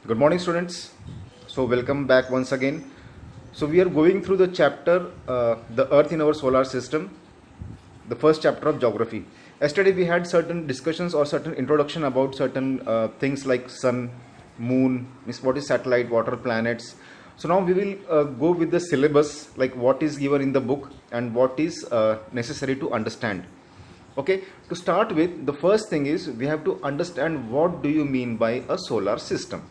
Good morning, students. So, welcome back once again. So, we are going through the chapter The Earth in Our Solar System, the first chapter of geography. Yesterday, we had certain discussions or certain introduction about certain things like sun, moon, means what is satellite, what are planets. So, now we will go with the syllabus, like what is given in the book and what is necessary to understand. Okay, to start with, the first thing is we have to understand what do you mean by a solar system.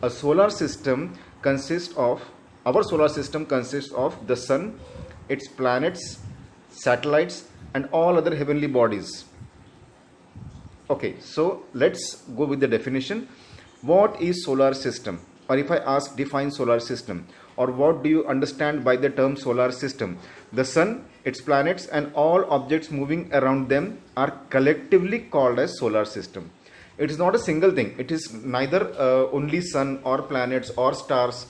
A solar system consists of, our solar system consists of the sun, its planets, satellites, and all other heavenly bodies. Okay, so let's go with the definition. What is solar system? Or if I ask define solar system, or what do you understand by the term solar system? The sun, its planets, and all objects moving around them are collectively called as solar system. It is not a single thing. It is neither only sun or planets or stars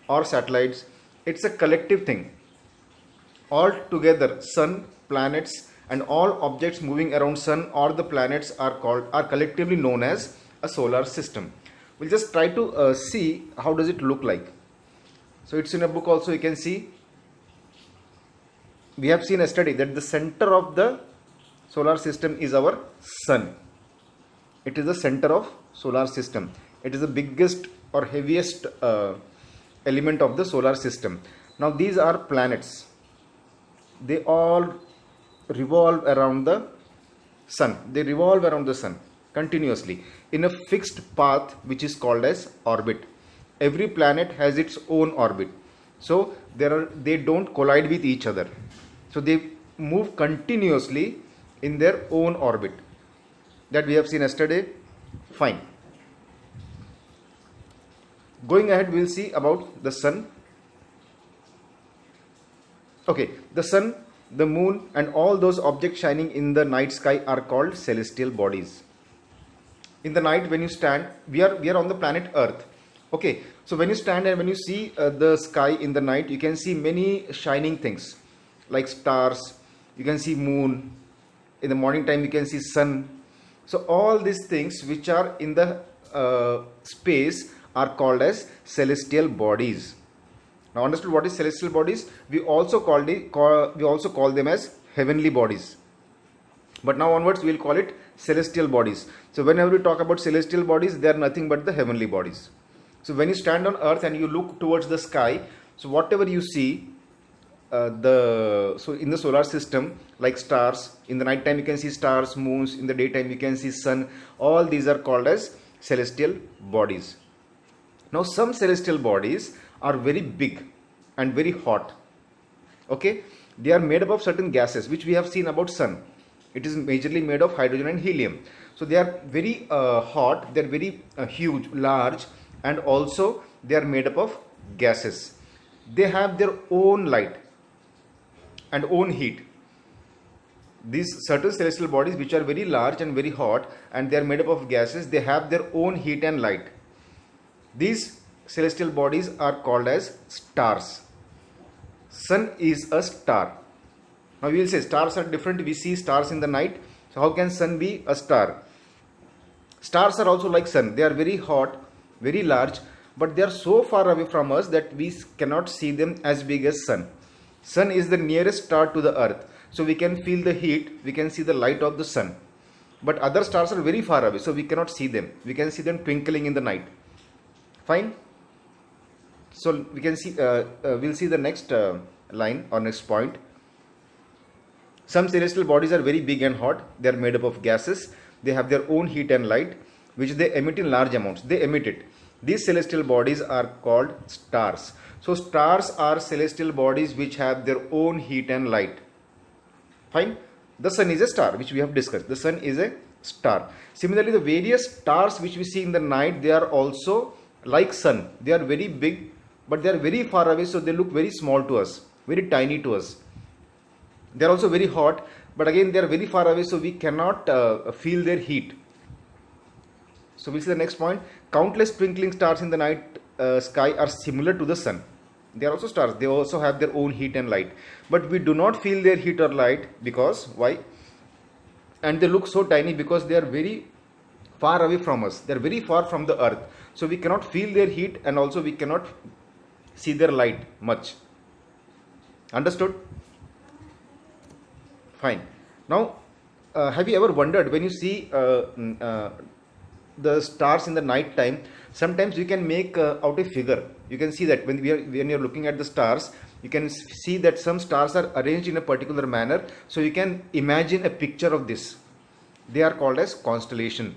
or satellites. It's a collective thing. All together, sun, planets, and all objects moving around sun or the planets are collectively known as a solar system. We'll just try to see how does it look like. So it's in a book also. You can see. We have seen yesterday that the center of the solar system is our sun. It is the center of solar system. It is the biggest or heaviest element of the solar system. Now these are planets. They all revolve around the sun. They revolve around the sun continuously in a fixed path which is called as orbit. Every planet has its own orbit. So they don't collide with each other. So they move continuously in their own orbit. That we have seen yesterday. Fine. Going ahead, we will see about the sun. Okay, the sun, the moon, and all those objects shining in the night sky are called celestial bodies. In the night, when you stand, we are on the planet Earth. Okay, so when you stand and when you see the sky in the night, you can see many shining things like stars. You can see moon. In the morning time, you can see sun. So all these things which are in the space are called as celestial bodies. Now understood what is celestial bodies? We also call them as heavenly bodies. But now onwards we will call it celestial bodies. So whenever we talk about celestial bodies, they are nothing but the heavenly bodies. So when you stand on earth and you look towards the sky, so whatever you see, in the solar system, like stars, in the night time you can see stars, moons, in the daytime you can see sun. All these are called as celestial bodies. Now some celestial bodies are very big and very hot. Okay, they are made up of certain gases which we have seen about sun. It is majorly made of hydrogen and helium. So they are very hot, they are very huge, large, and also they are made up of gases. They have their own light and own heat. These certain celestial bodies which are very large and very hot and they are made up of gases, they have their own heat and light. These celestial bodies are called as stars. Sun is a star. Now we will say stars are different. We see stars in the night. So how can sun be a star? Stars are also like sun. They are very hot, very large, but they are so far away from us that we cannot see them as big as sun. Sun is the nearest star to the earth. So we can feel the heat, we can see the light of the sun. But other stars are very far away, so we cannot see them. We can see them twinkling in the night. Fine? So we can see, we'll see the next line or next point. Some celestial bodies are very big and hot. They are made up of gases. They have their own heat and light, which they emit in large amounts. They emit it. These celestial bodies are called stars. So stars are celestial bodies which have their own heat and light. Fine. The sun is a star, which we have discussed. The sun is a star. Similarly, the various stars which we see in the night, they are also like sun. They are very big, but they are very far away, so they look very small to us, very tiny to us. They are also very hot, but again they are very far away, so we cannot feel their heat. So we'll see the next point. Countless twinkling stars in the night sky are similar to the sun. They are also stars. They also have their own heat and light. But we do not feel their heat or light because, why? And they look so tiny because they are very far away from us. They're very far from the earth. So we cannot feel their heat, and also we cannot see their light much. Understood? Fine. Now, have you ever wondered when you see the stars in the night time? Sometimes you can make out a figure. You can see that when you're looking at the stars, you can see that some stars are arranged in a particular manner. So you can imagine a picture of this. They are called as constellation.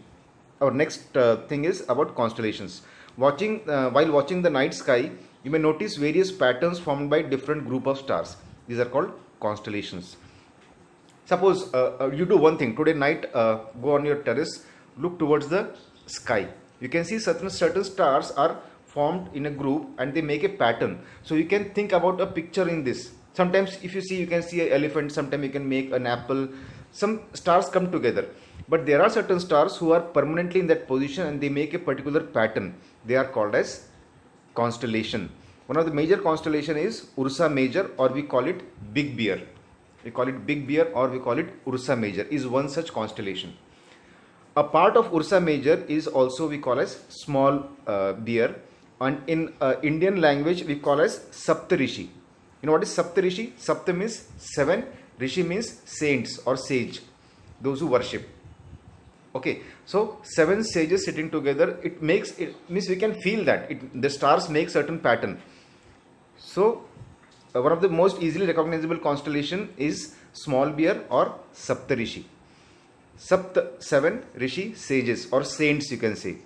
Our next thing is about constellations. While watching the night sky, you may notice various patterns formed by different group of stars. These are called constellations. Suppose you do one thing today night. Go on your terrace, look towards the sky. You can see certain stars are formed in a group and they make a pattern. So you can think about a picture in this. Sometimes if you see, you can see an elephant. Sometimes you can make an apple. Some stars come together. But there are certain stars who are permanently in that position and they make a particular pattern. They are called as constellation. One of the major constellation is Ursa Major, or we call it Big Bear. We call it Big Bear, or we call it Ursa Major, is one such constellation. A part of Ursa Major is also we call as Small Bear, and in Indian language we call as Saptarishi. You know what is Saptarishi? Sapta means 7, Rishi means saints or sage, those who worship. Okay, so 7 sages sitting together, it means we can feel that the stars make certain pattern. So one of the most easily recognizable constellation is Small Bear or Saptarishi. Sapt, 7, Rishi, sages or saints, you can say.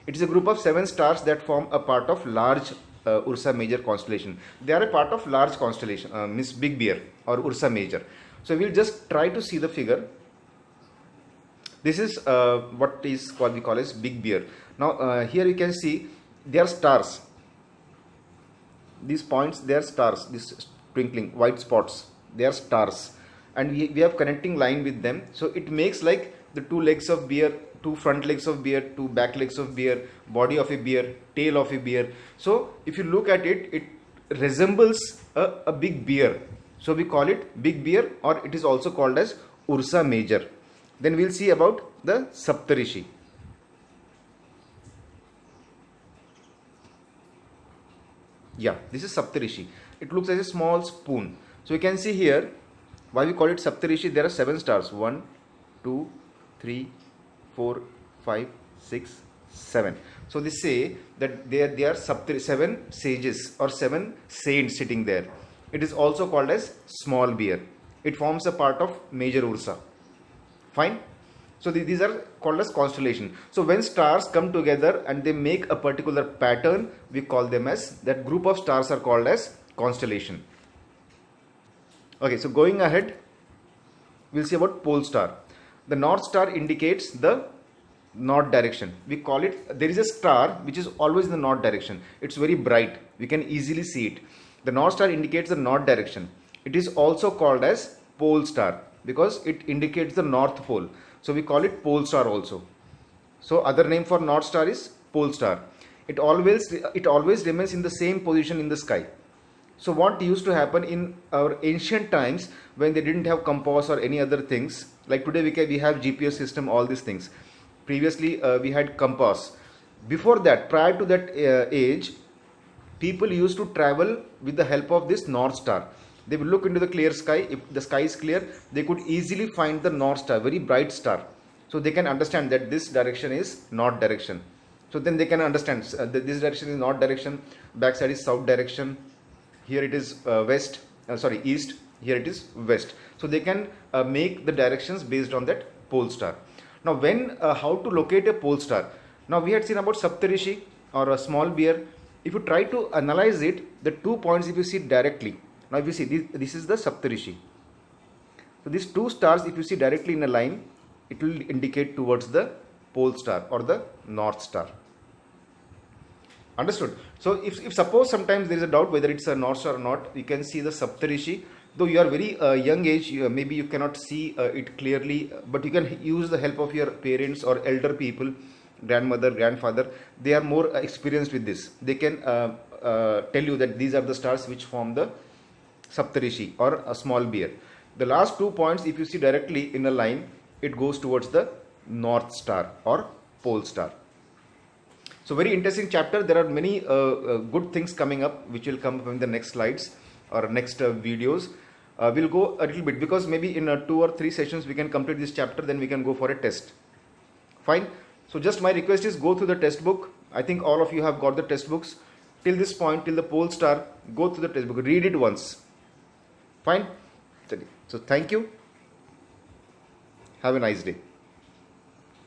It is a group of 7 stars that form a part of large Ursa Major constellation. They are a part of large constellation, Miss Big Bear or Ursa Major. So we'll just try to see the figure. This is what is called, we call as Big Bear. Now here you can see they are stars. These points, they are stars. These twinkling white spots, they are stars, and we have connecting line with them. So it makes like the 2 legs of bear, 2 front legs of bear, 2 back legs of bear, body of a bear, tail of a bear. So if you look at it, it resembles a big bear. So we call it Big Bear, or it is also called as Ursa Major. Then we'll see about the Saptarishi. Yeah, this is Saptarishi. It looks as a small spoon. So you can see here, why we call it Saptarishi, there are 7 stars. 1, 2, 3, 4, 5, 6, 7. So they say that they are 7 sages or 7 saints sitting there. It is also called as Small Bear. It forms a part of Major Ursa. Fine. So these are called as constellation. So when stars come together and they make a particular pattern, we call them as, that group of stars are called as constellation. Okay, so going ahead, we'll see about pole star. The North Star indicates the north direction. We call it, there is a star which is always in the north direction. It's very bright. We can easily see it. The North Star indicates the north direction. It is also called as pole star because it indicates the north pole. So we call it pole star also. So other name for North Star is pole star. It always remains in the same position in the sky. So what used to happen in our ancient times when they didn't have compass or any other things, like today we have GPS system, all these things. Previously we had compass. Before that, prior to that age, people used to travel with the help of this North Star. They will look into the clear sky. If the sky is clear, they could easily find the North Star, very bright star. So they can understand that this direction is north direction. So then they can understand that this direction is north direction, backside is south direction. Here it is east. Here it is west. So they can make the directions based on that pole star. Now how to locate a pole star? Now we had seen about Saptarishi or a Small Bear. If you try to analyze it, the 2 points, if you see directly, now if you see this is the Saptarishi. So these 2 stars, if you see directly in a line, it will indicate towards the pole star or the North Star. Understood? So if suppose sometimes there is a doubt whether it's a North Star or not, you can see the Saptarishi. Though you are very young age, maybe you cannot see it clearly, but you can use the help of your parents or elder people, grandmother, grandfather. They are more experienced with this. They can tell you that these are the stars which form the Saptarishi or a Small Bear. The last 2 points, if you see directly in a line, it goes towards the North Star or pole star. So very interesting chapter. There are many good things coming up, which will come up in the next slides or next videos. We'll go a little bit, because maybe in 2 or 3 sessions we can complete this chapter, then we can go for a test. Fine. So just my request is, go through the test book. I think all of you have got the test books. Till this point, till the pole star, go through the test book. Read it once. Fine. So thank you. Have a nice day.